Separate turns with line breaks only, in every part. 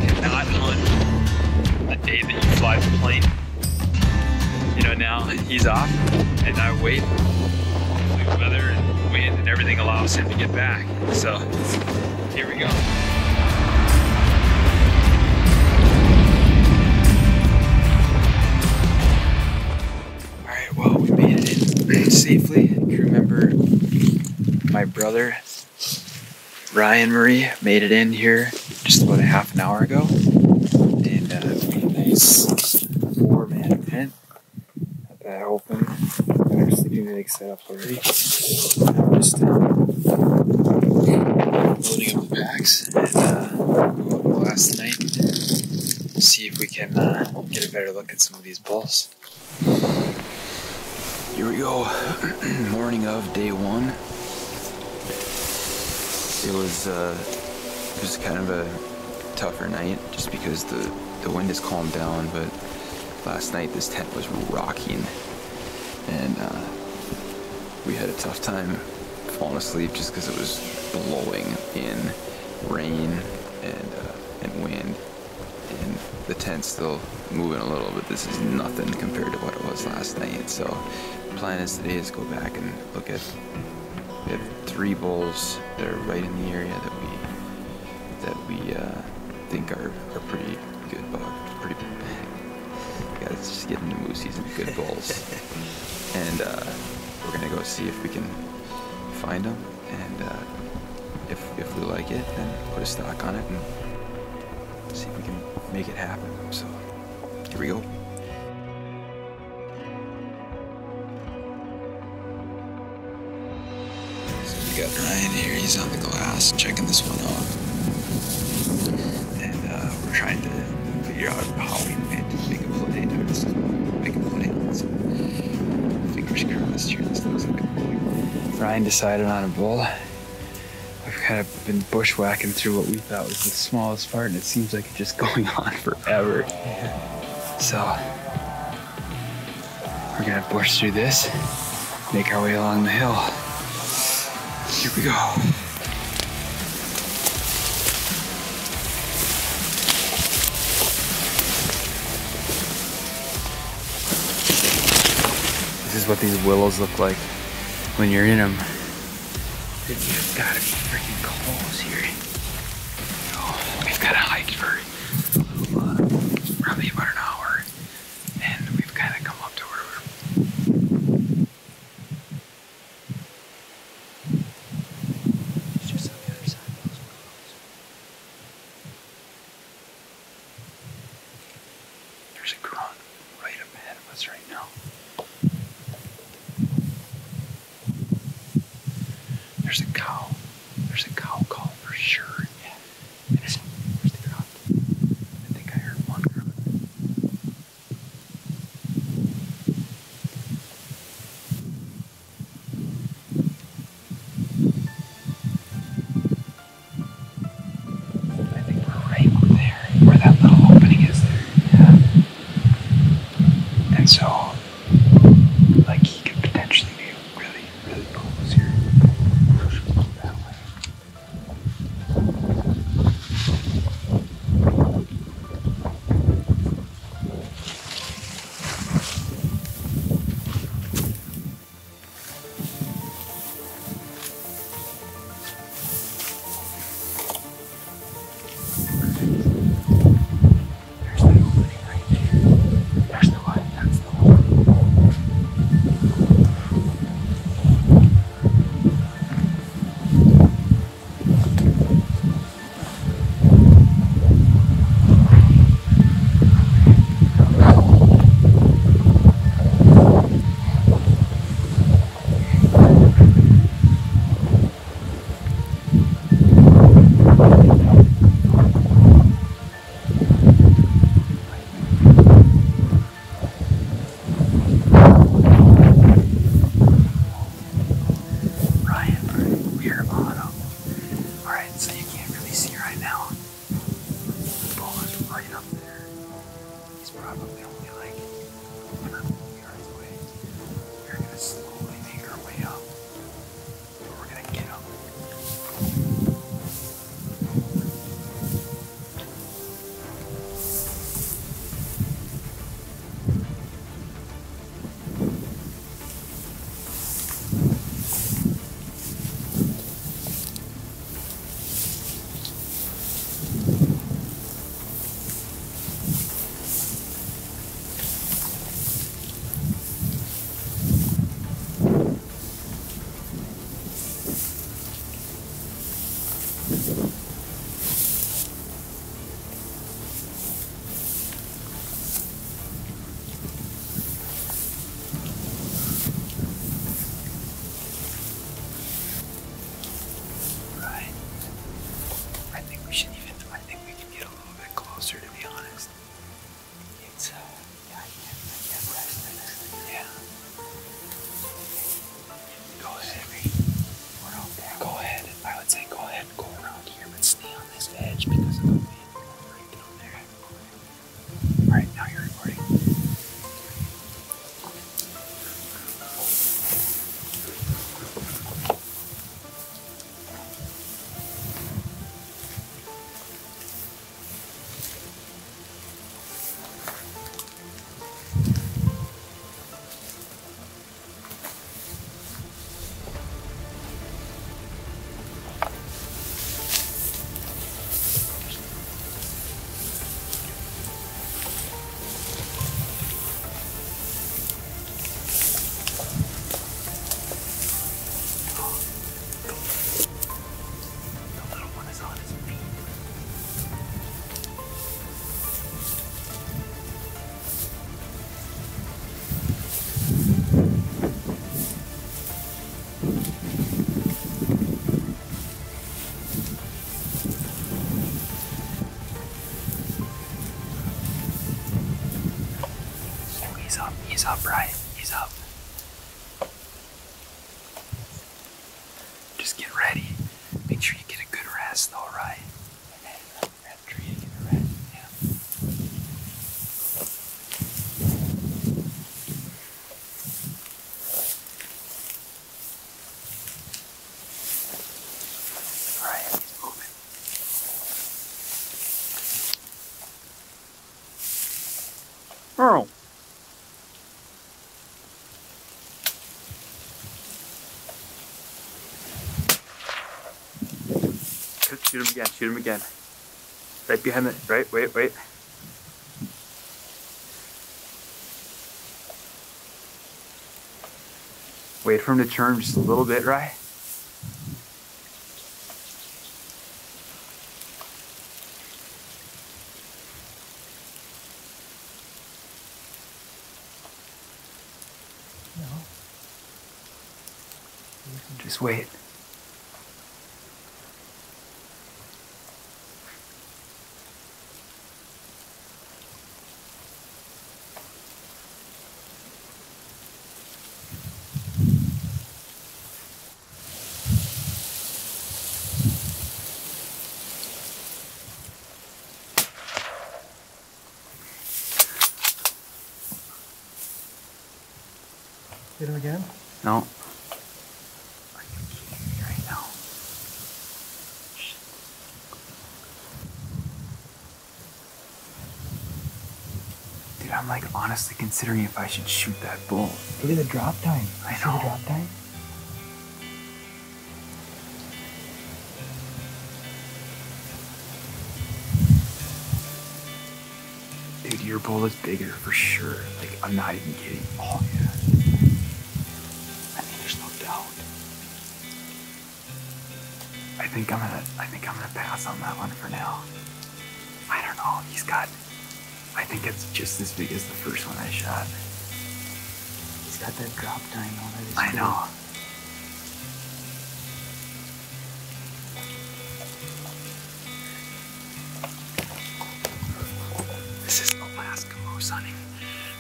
cannot hunt the day that you fly the plane. You know, now he's off, and I wait. Hopefully the weather and wind and everything allows him to get back. So, here we go. Alright, well, we made it in safely. Crew member, my brother, Ryan Marie, made it in here just about a half an hour ago. And we made a nice 4-man tent. Got that open. Got our sleeping bag set up already. Now we're just loading up the packs and go out and last night. See if we can get a better look at some of these bulls. Here we go. Morning of day 1. It was kind of a tougher night just because the wind has calmed down, but last night this tent was rocking and we had a tough time falling asleep just because it was blowing in rain and wind, and the tent's still moving a little, but this is nothing compared to what it was last night. So the plan is today is go back and look at, we have 3 bulls that are right in the area that we think are pretty good pretty yeah, it's just getting the moose season, good bulls. And we're gonna go see if we can find them, and if we like it, then put a stock on it and see if we can make it happen. So here we go. So we got Ryan here, he's on the glass checking this one out. And we're trying to figure out how we make a play towards make a play. So fingers crossed here, this looks like a bull. Ryan decided on a bull. We've kind of been bushwhacking through what we thought was the smallest part, and it seems like it's just going on forever. So we're gonna bush through this, make our way along the hill. Here we go. This is what these willows look like when you're in them. You've got to be freaking close here. Oh, we've got to hike for probably about an hour, and we've kind of come up to where we're. It's just on the other side of those willows. There's a grunt right up ahead of us right now. There's a cow. There's a cow call for sure. Yeah. Where's the grunt? I think I heard one grunt. I think we're right there, where that little opening is there. Yeah. And so, like, he could potentially be really, really close here.
He's up, Brian. He's up. Just get ready. Make sure you get a good rest, though, right? After you get a rest, yeah. Alright, he's moving.
Earl. Shoot him again, shoot him again. Right behind the, right, wait. Wait for him to turn just a little bit, right? No. Just wait.
Hit him again?
No.
Are you kidding me right now? Dude, I'm like honestly considering if I should shoot that bull.
Look at the drop time.
I
See
know.
the drop time?
Dude, your bull is bigger for sure. Like, I'm not even kidding. Oh, yeah. I mean, there's no doubt. I think I'm gonna pass on that one for now. I don't know. I think it's just as big as the first one I shot.
He's got that drop time on it.
I know. This is Alaska moose hunting.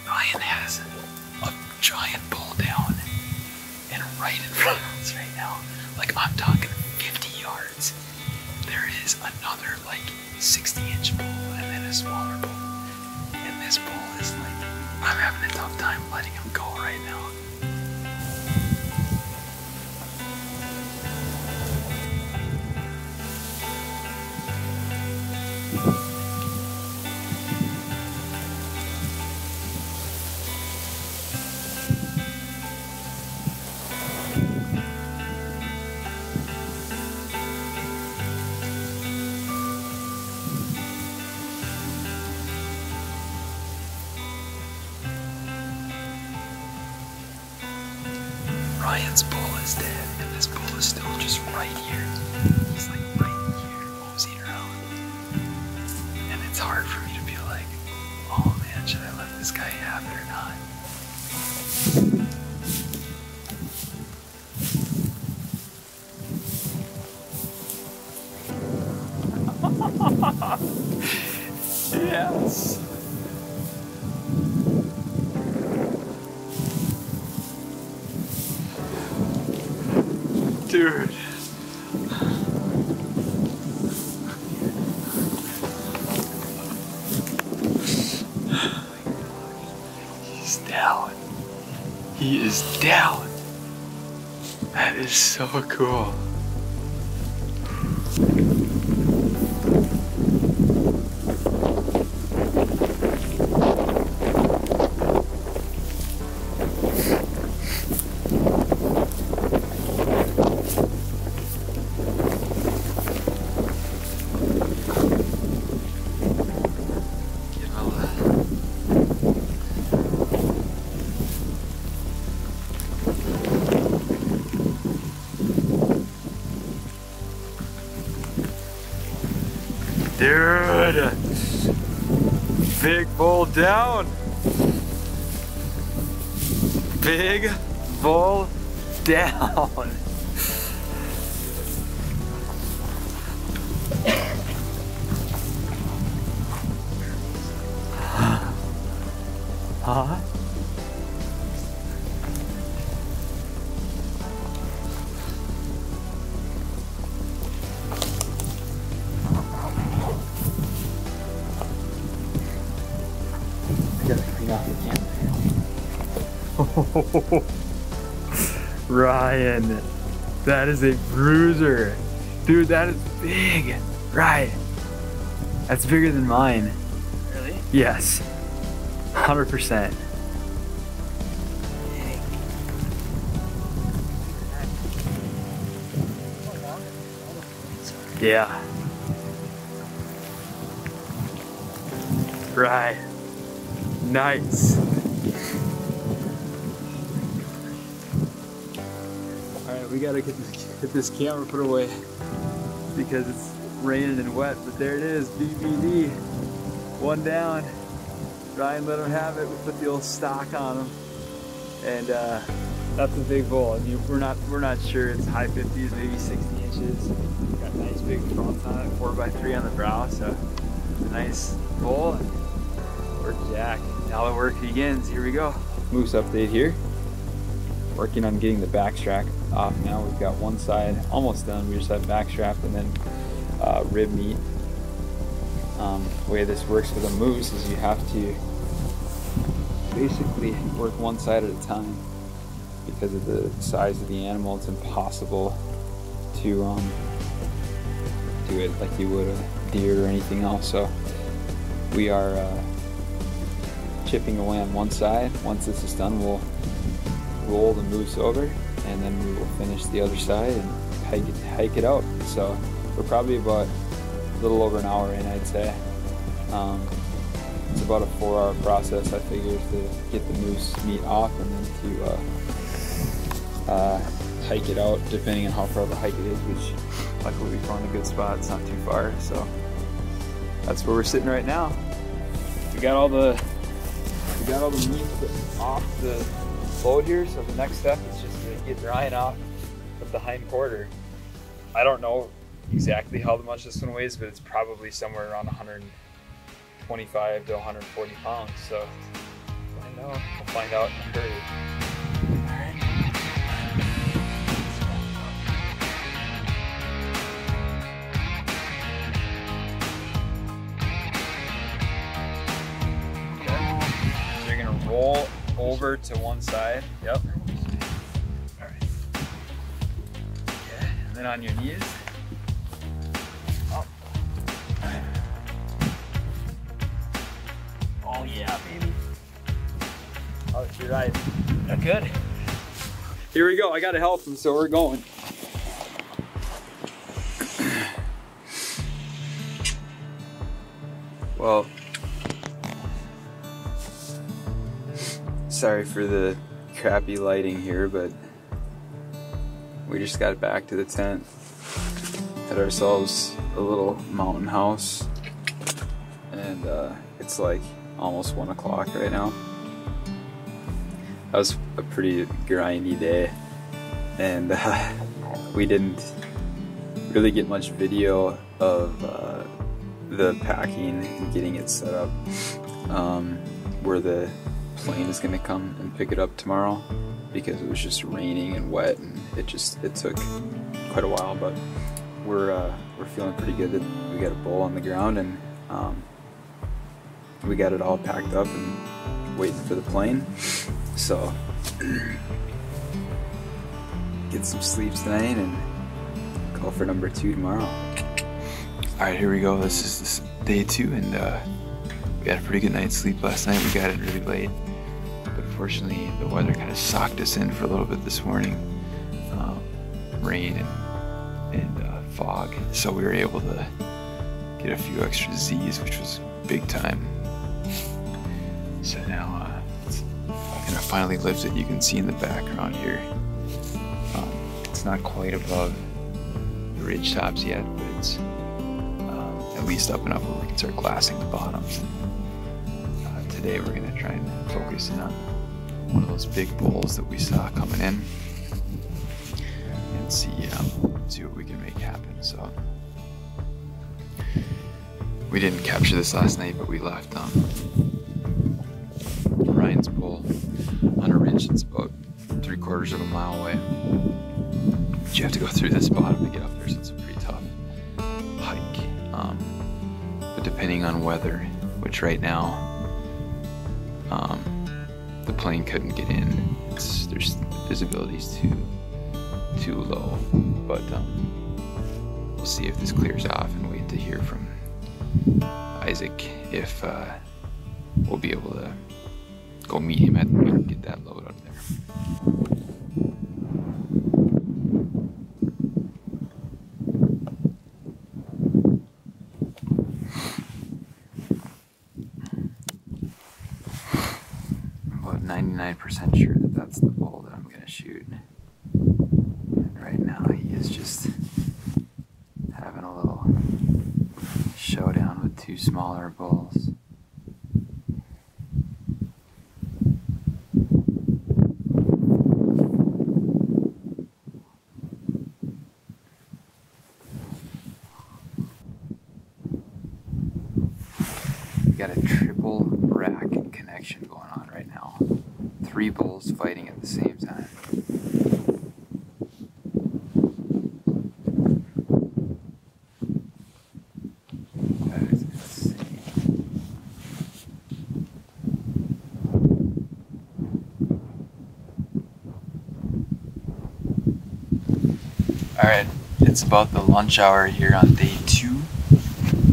Ryan has a giant bull down and right in front of us right now. Like, I'm talking 50 yards. There is another like 60-inch bull and then a smaller bull. And this bull is like, I'm having a tough time letting him go right now. Ryan's bull is dead, and this bull is still just right here. He's like right here, moseying around. And it's hard for me to be like, oh man, should I let this guy have it or not? Yes. Dude. He's down. He is down. That is so cool. Dude, big bull down. Big bull down. Huh? Ryan, that is a bruiser. Dude, that is big. Right. That's bigger than mine.
Really?
Yes. 100%. Yeah. Right. Nice. Alright, we gotta get this camera put away because it's raining and wet, but there it is, BBD. One down. Ryan let him have it. We put the old stock on him. And that's a big bull. I mean, we're not sure. It's high 50s, maybe 60 inches. Got nice big fronts on it, 4x3 on the brow, so it's a nice bull. We're jacked. Now the work begins. Here we go. Moose update here. Working on getting the back strap off now. We've got one side almost done. We just have back strap and then rib meat. The way this works with a moose is you have to basically work one side at a time because of the size of the animal. It's impossible to do it like you would a deer or anything else. So we are chipping away on one side. Once this is done, we'll roll the moose over and then we will finish the other side and hike it out. So we're probably about a little over an hour in, I'd say. It's about a 4-hour process, I figure, to get the moose meat off and then to hike it out, depending on how far the hike it is, which luckily we found a good spot. It's not too far, so that's where we're sitting right now. We got all the meat off the load here, so the next step is just to get Ryan off of the hind quarter. I don't know exactly how much this one weighs, but it's probably somewhere around 125 to 140 pounds. So we'll find out in a hurry. So you're gonna roll over to one side. Yep. All right. Okay. And then on your knees. Up. Oh yeah, baby. Oh, you're right. That good. Here we go. I gotta help him, so we're going. Well, sorry for the crappy lighting here, but
we just got back to the tent, had ourselves a little mountain house, and it's like almost 1 o'clock right now. That was a pretty grindy day, and we didn't really get much video of the packing and getting it set up, where the plane is going to come and pick it up tomorrow, because it was just raining and wet, and it took quite a while. But we're feeling pretty good that we got a bowl on the ground, and we got it all packed up and waiting for the plane. So get some sleep tonight and go for number 2 tomorrow.
Alright, here we go. This is day 2, and we had a pretty good night's sleep last night. We got it really late, but fortunately the weather kind of socked us in for a little bit this morning. Rain and fog, so we were able to get a few extra Z's, which was big time. So now it's kind of finally lifted. You can see in the background here, it's not quite above the ridge tops yet, but it's at least up enough where we can start glassing the bottoms. And, today we're going to try and focus in on one of those big bowls that we saw coming in, and see what we can make happen. So we didn't capture this last night, but we left Ryan's bowl on a ridge that's about 3/4 of a mile away. But you have to go through this bottom to get up there, so it's a pretty tough hike. But depending on weather, which right now the plane couldn't get in. There's visibility's too low, but we'll see if this clears off and wait to hear from Isaac if we'll be able to go meet him at the meet and get that load up there. I'm about 99% sure that that's the bowl that I'm going to shoot. And right now he is just having a little showdown with 2 smaller bulls. We got a triple rack connection going on right now. 3 bulls fighting at the same time. That is insane. Alright, it's about the lunch hour here on day 2,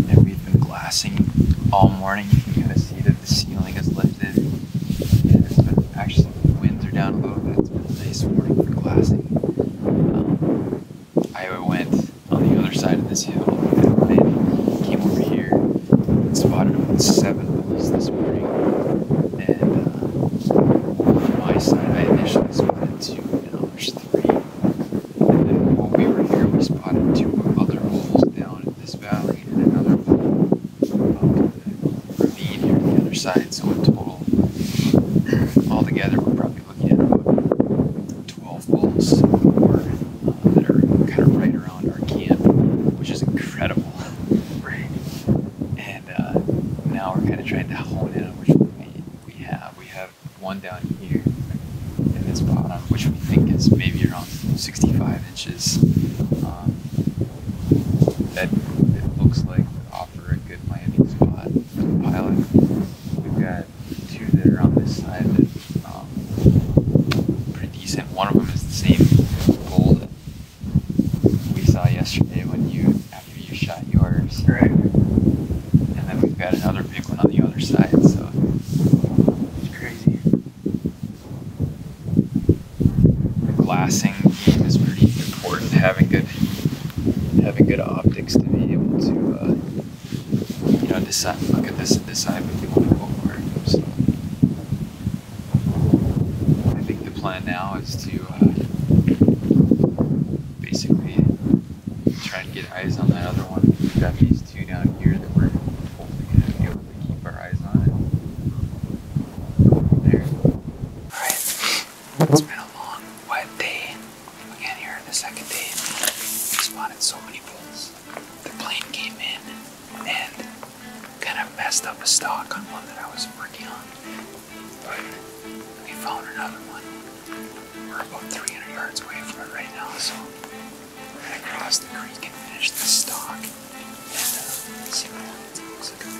and we've been glassing all morning. You can kind of see that the ceiling is lifted, and it's been, actually the winds are down a little bit. It's been a nice morning for glassing. I went on the other side of this hill, and came over here and spotted about 7 bulls this morning. And on my side, I initially spotted 2, and now there's 3. And then when we were here, we spotted 2 other bulls down in this valley, and another bull ravine here on the other side. So in total, altogether, we're probably looking at about 12 bulls more, that are kind of right around our camp, which is incredible, right? And now we're kind of trying to hone in on which one we have. We have one down here in this bottom, which we think is maybe around 65 inches. That it looks like would offer a good landing spot for the pilot. We've got 2 that are on this side that pretty decent. One of them is the same bull that we saw yesterday after you shot yours. Right. And then we've got another big one on the other side, so it's crazy. The glassing game is pretty important, having good optics to be able to look at this and decide what you want to go for. So I think the plan now is to
messed up a stock on one that I was working on. But we found another one. We're about 300 yards away from it right now, so we're gonna cross the creek and finish this stock and see what happens. It looks like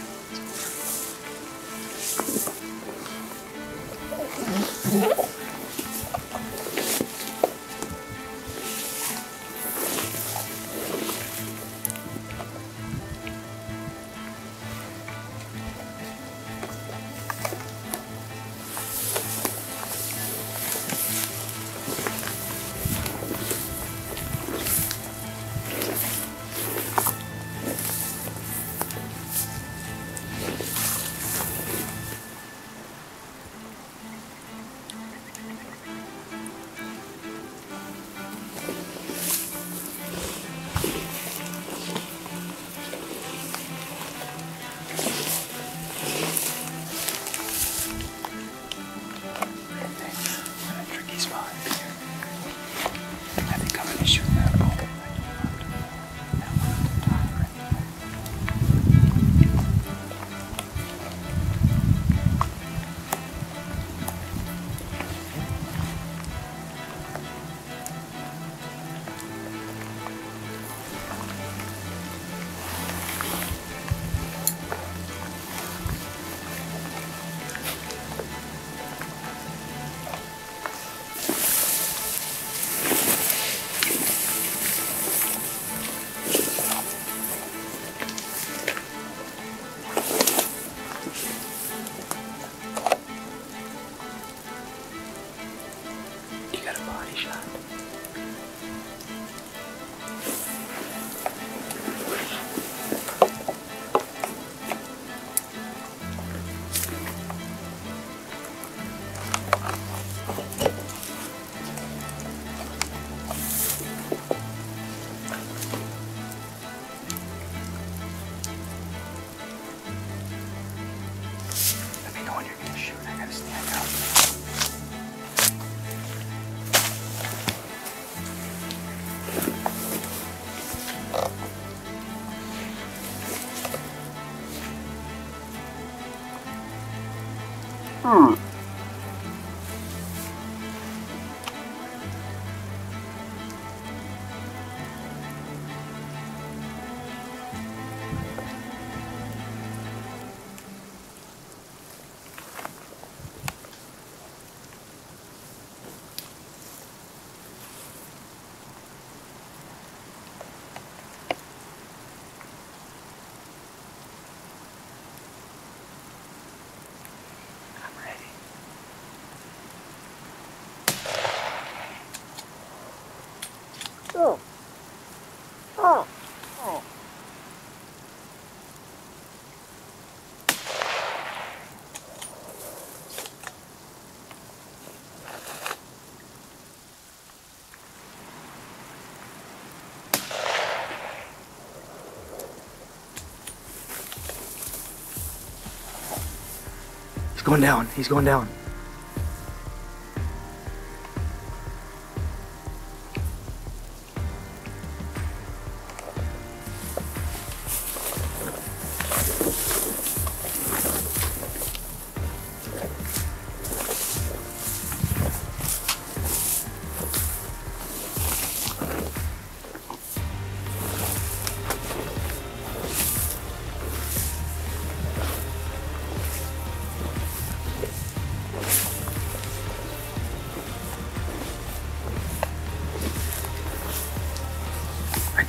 He's going down. He's going down.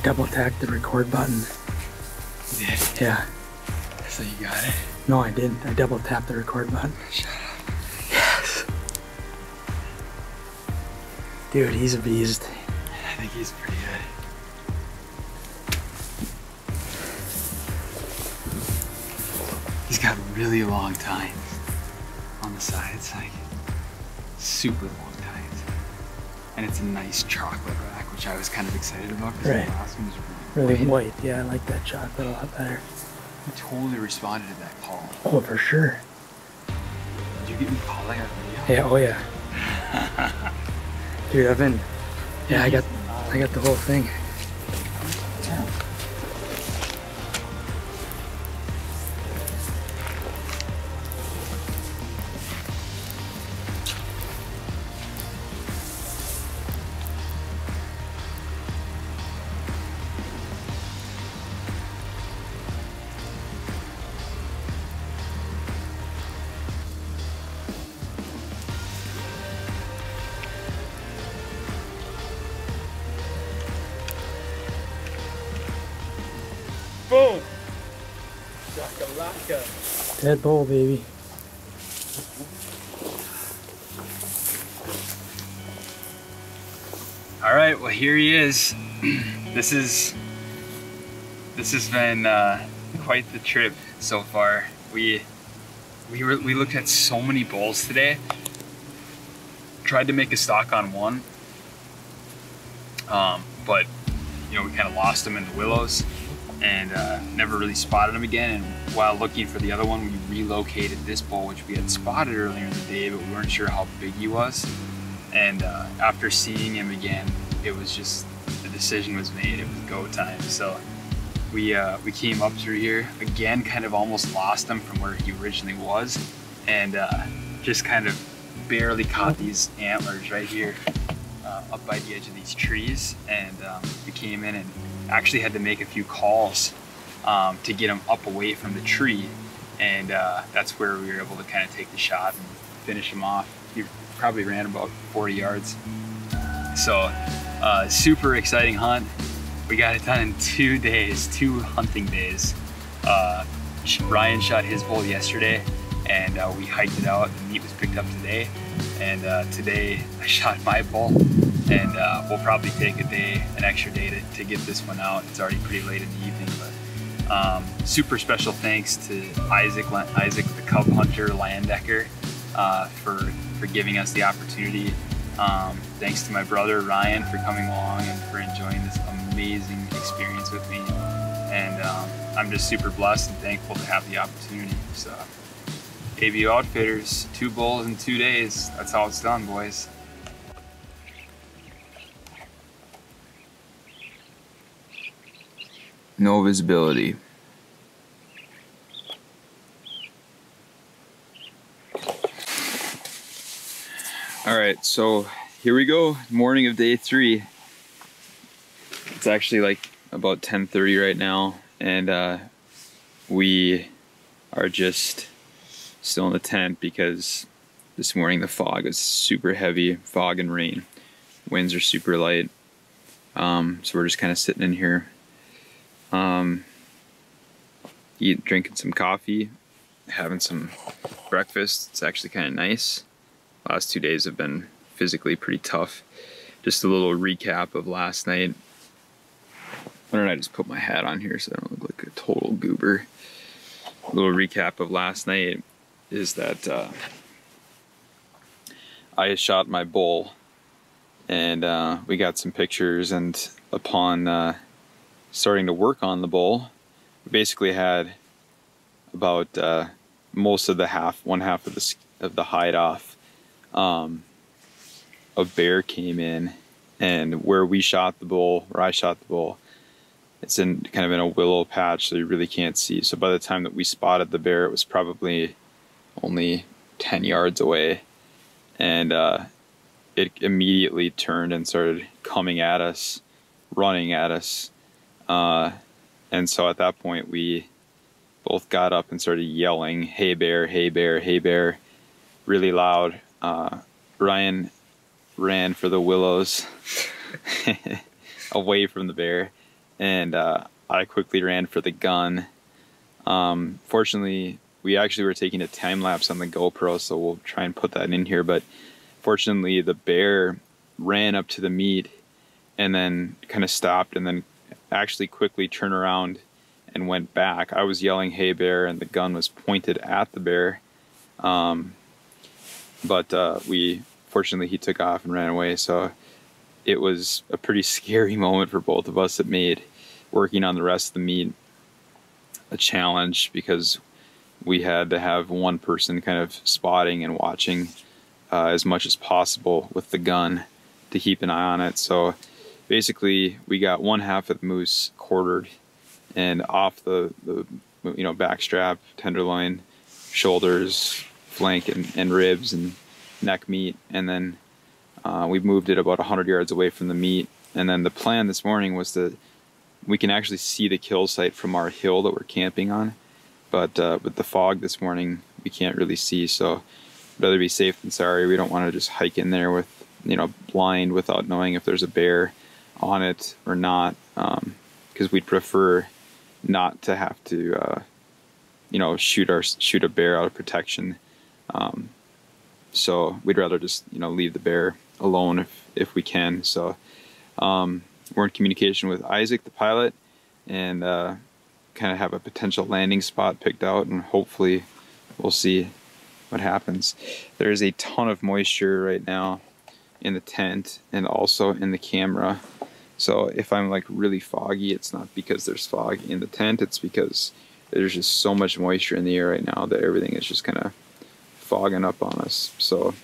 Double tapped the record button.
You did?
Yeah.
So you got it?
No, I didn't. I double tapped the record button.
Shut up.
Yes. Dude, he's a beast.
I think he's pretty good. He's got really long tines on the sides, like super long tines. And it's a nice chocolate rack, which I was kind of excited about because
Right.
the last one was
Really white. Yeah, I like that chocolate a lot better.
He totally responded to that call.
Oh, for sure.
Did you get me calling on video?
Yeah, oh yeah. Dude, I've been, yeah, I got the whole thing. Dead bull, baby.
All right, well here he is. This has been quite the trip so far. We looked at so many bulls today. Tried to make a stock on one, but you know, we kind of lost him in the willows and never really spotted him again. And while looking for the other one, we relocated this bull, which we had spotted earlier in the day, but we weren't sure how big he was. And after seeing him again, it was just, the decision was made, it was go time. So we came up through here again, kind of almost lost him from where he originally was, and just kind of barely caught these antlers right here up by the edge of these trees. And we came in and actually had to make a few calls to get him up away from the tree, and that's where we were able to kind of take the shot and finish him off. He probably ran about 40 yards. So super exciting hunt. We got it done in 2 days, 2 hunting days. Ryan shot his bull yesterday, and we hiked it out. The meat was picked up today, and today I shot my bull, and we'll probably take an extra day to get this one out. It's already pretty late in the evening, but super special thanks to Isaac the cub hunter Landecker for giving us the opportunity. Thanks to my brother Ryan for coming along and for enjoying this amazing experience with me, and I'm just super blessed and thankful to have the opportunity. So ABO Outfitters, 2 bulls in 2 days. That's how it's done, boys.
No visibility. All right, so here we go, morning of day 3. It's actually like about 10:30 right now, and we are just still in the tent because this morning the fog was super heavy, fog and rain. Winds are super light, so we're just kind of sitting in here, drinking some coffee, having some breakfast. It's actually kind of nice. Last 2 days have been physically pretty tough. Just a little recap of last night. Why don't I just put my hat on here so I don't look like a total goober. A little recap of last night is that I shot my bull, and we got some pictures, and upon starting to work on the bull, we basically had about most of one half of the hide off. A bear came in, and where I shot the bull, it's in kind of in a willow patch, so you really can't see. So by the time that we spotted the bear, it was probably only 10 yards away, and it immediately turned and started coming at us, running at us, and so at that point we both got up and started yelling, "Hey bear, hey bear, hey bear," really loud. Ryan ran for the willows away from the bear, and I quickly ran for the gun. Fortunately, we actually were taking a time lapse on the GoPro, so we'll try and put that in here, but fortunately the bear ran up to the meat and then kind of stopped, and then actually quickly turned around and went back. I was yelling, "Hey bear," and the gun was pointed at the bear. But fortunately he took off and ran away, so it was a pretty scary moment for both of us. It made working on the rest of the meat a challenge because we had to have one person kind of spotting and watching as much as possible with the gun to keep an eye on it. So basically we got one half of the moose quartered, and off the back strap, tenderloin, shoulders, flank, and ribs and neck meat, and then we moved it about 100 yards away from the meat. And then the plan this morning was that we can actually see the kill site from our hill that we're camping on, but with the fog this morning we can't really see, so rather be safe than sorry. We don't want to just hike in there with blind without knowing if there's a bear on it or not, because we'd prefer not to have to
you know, shoot a bear out of protection. So we'd rather just, you know, leave the bear alone if we can. So we're in communication with Isaac, the pilot, and kind of have a potential landing spot picked out, and hopefully we'll see what happens. There is a ton of moisture right now in the tent and also in the camera. So if I'm like really foggy, it's not because there's fog in the tent, it's because there's just so much moisture in the air right now that everything is just kind of fogging up on us. So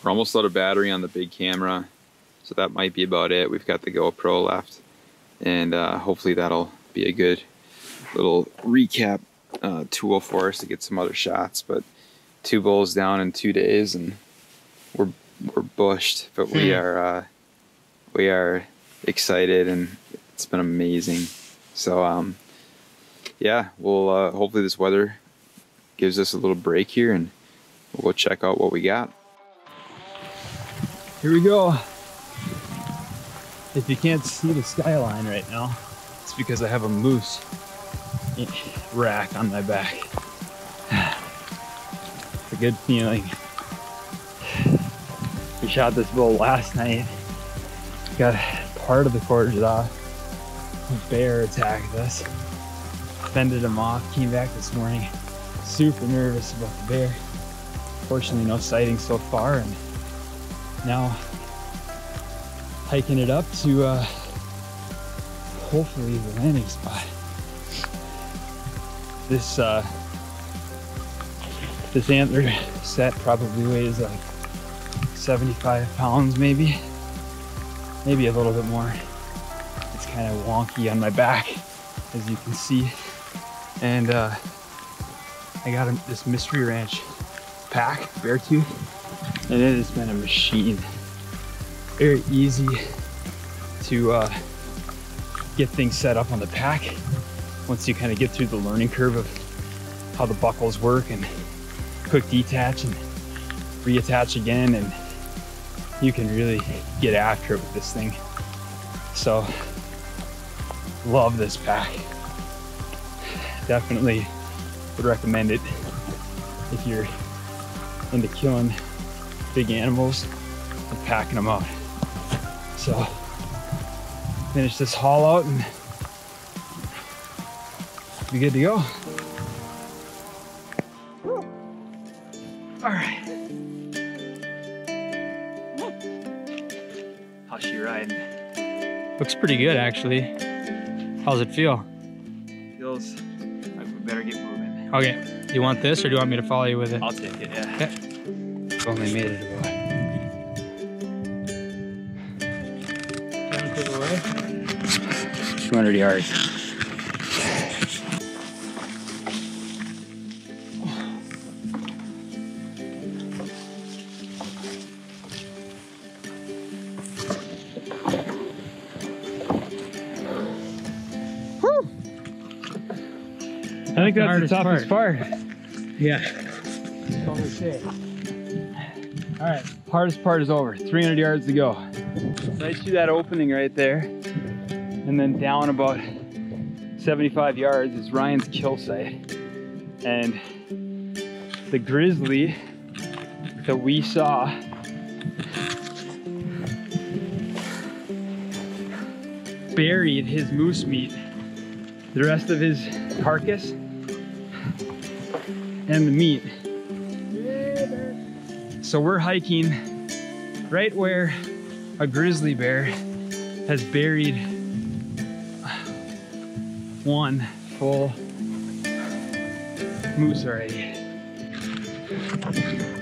we're almost out of battery on the big camera, so that might be about it. We've got the GoPro left, and hopefully that'll be a good little recap tool for us to get some other shots. But 2 bulls down in 2 days, and we're bushed, but we are excited, and it's been amazing. So yeah, we'll hopefully this weather gives us a little break here, and we'll check out what we got.
Here we go. If you can't see the skyline right now, it's because I have a moose rack on my back. It's a good feeling. We shot this bull last night. Got part of the quarters off. A bear attacked us. Fended him off, came back this morning. Super nervous about the bear. Fortunately, no sightings so far, and now hiking it up to hopefully the landing spot. This antler set probably weighs like 75 pounds, maybe a little bit more. It's kind of wonky on my back, as you can see, and I got this Mystery Ranch pack, Beartooth, and it has been a machine. Very easy to get things set up on the pack once you kind of get through the learning curve of how the buckles work and quick detach and reattach again, and you can really get after it with this thing. So love this pack. Definitely would recommend it if you're into killing big animals and packing them out. So finish this haul out and be good to go. All right. How's she riding?
Looks pretty good, actually. How's it feel?
Feels like we better get moving.
Okay. Do you want this, or do you want me to follow you with it?
I'll take it, yeah.
Okay. We've only made it about 200 yards.
I think that's the toughest part.
Yeah.
All right, hardest part is over. 300 yards to go. Right through that opening right there, and then down about 75 yards is Ryan's kill site. And the grizzly that we saw buried his moose meat, the rest of his carcass and the meat. So we're hiking right where a grizzly bear has buried one full moose already.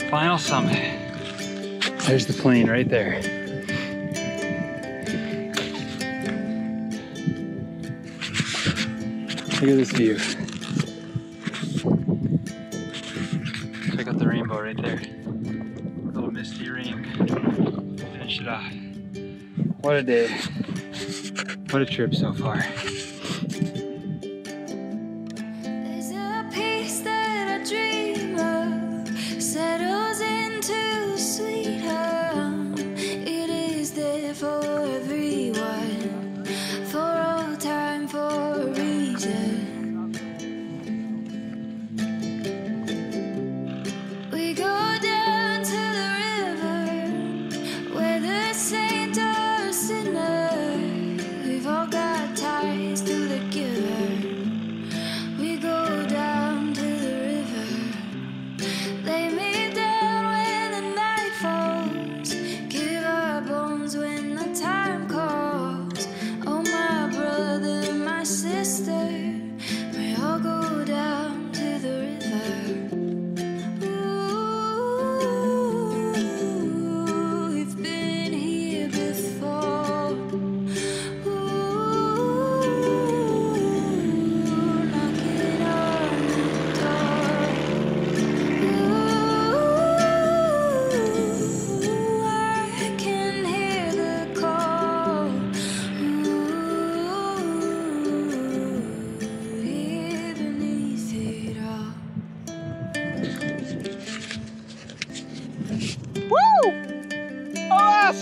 Final summit. There's the plane right there. Look at this view. Check out the rainbow right there. Little misty rain. Finish it off. What a day. What a trip so far.
There's a peace that I dream of, settles into the sweet home. It is there for everyone, for all time, for a reason.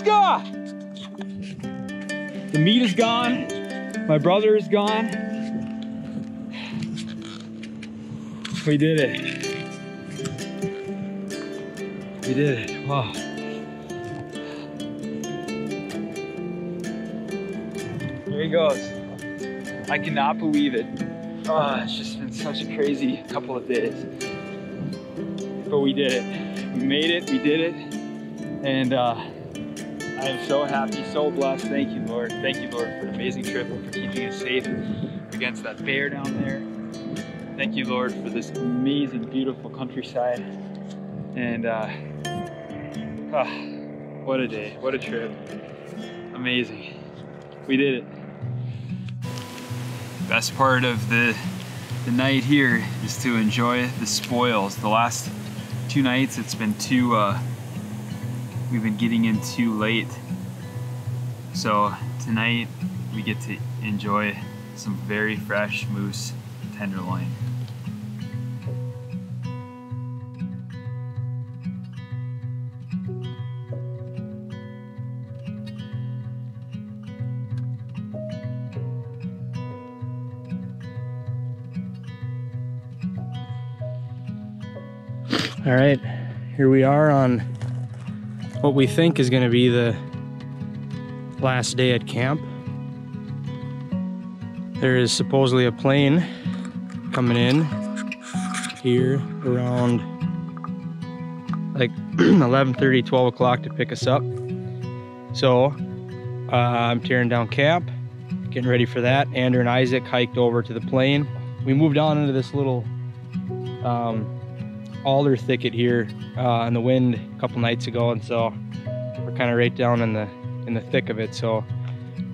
Alaska! The meat is gone. My brother is gone. We did it. We did it. Wow. Here he goes. I cannot believe it. Oh, it's just been such a crazy couple of days. But we did it. We made it, we did it. And I am so happy, so blessed. Thank you, Lord. Thank you, Lord, for an amazing trip and for keeping us safe against that bear down there. Thank you, Lord, for this amazing, beautiful countryside. And what a day, what a trip. Amazing. We did it. Best part of the night here is to enjoy the spoils. The last 2 nights it's been too, we've been getting in too late. So tonight we get to enjoy some very fresh moose tenderloin.
All right, here we are on what we think is going to be the last day at camp. There is supposedly a plane coming in here around like 11:30, 12 o'clock to pick us up. So I'm tearing down camp, getting ready for that. Andrew and Isaac hiked over to the plane. We moved on into this little alder thicket here in the wind a couple nights ago, and so we're kind of right down in the thick of it. So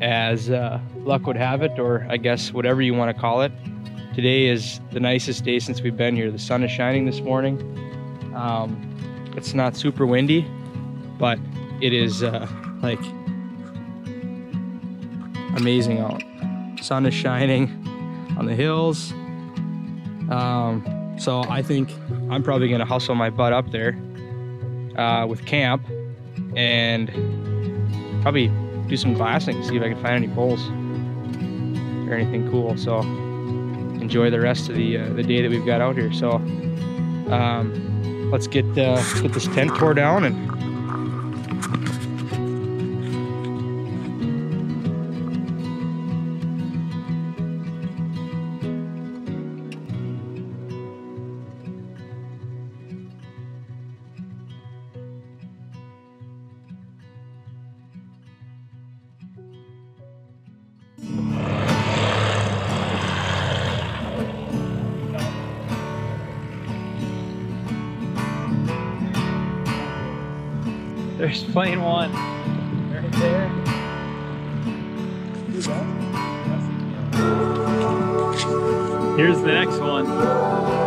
as luck would have it, or I guess whatever you want to call it, today is the nicest day since we've been here. The sun is shining this morning. It's not super windy, but it is like amazing out. Sun is shining on the hills. So I think I'm probably gonna hustle my butt up there with camp and probably do some glassing, see if I can find any poles or anything cool. So enjoy the rest of the day that we've got out here. So let's get this tent tore down and
there's plane one right there. Here's the next one.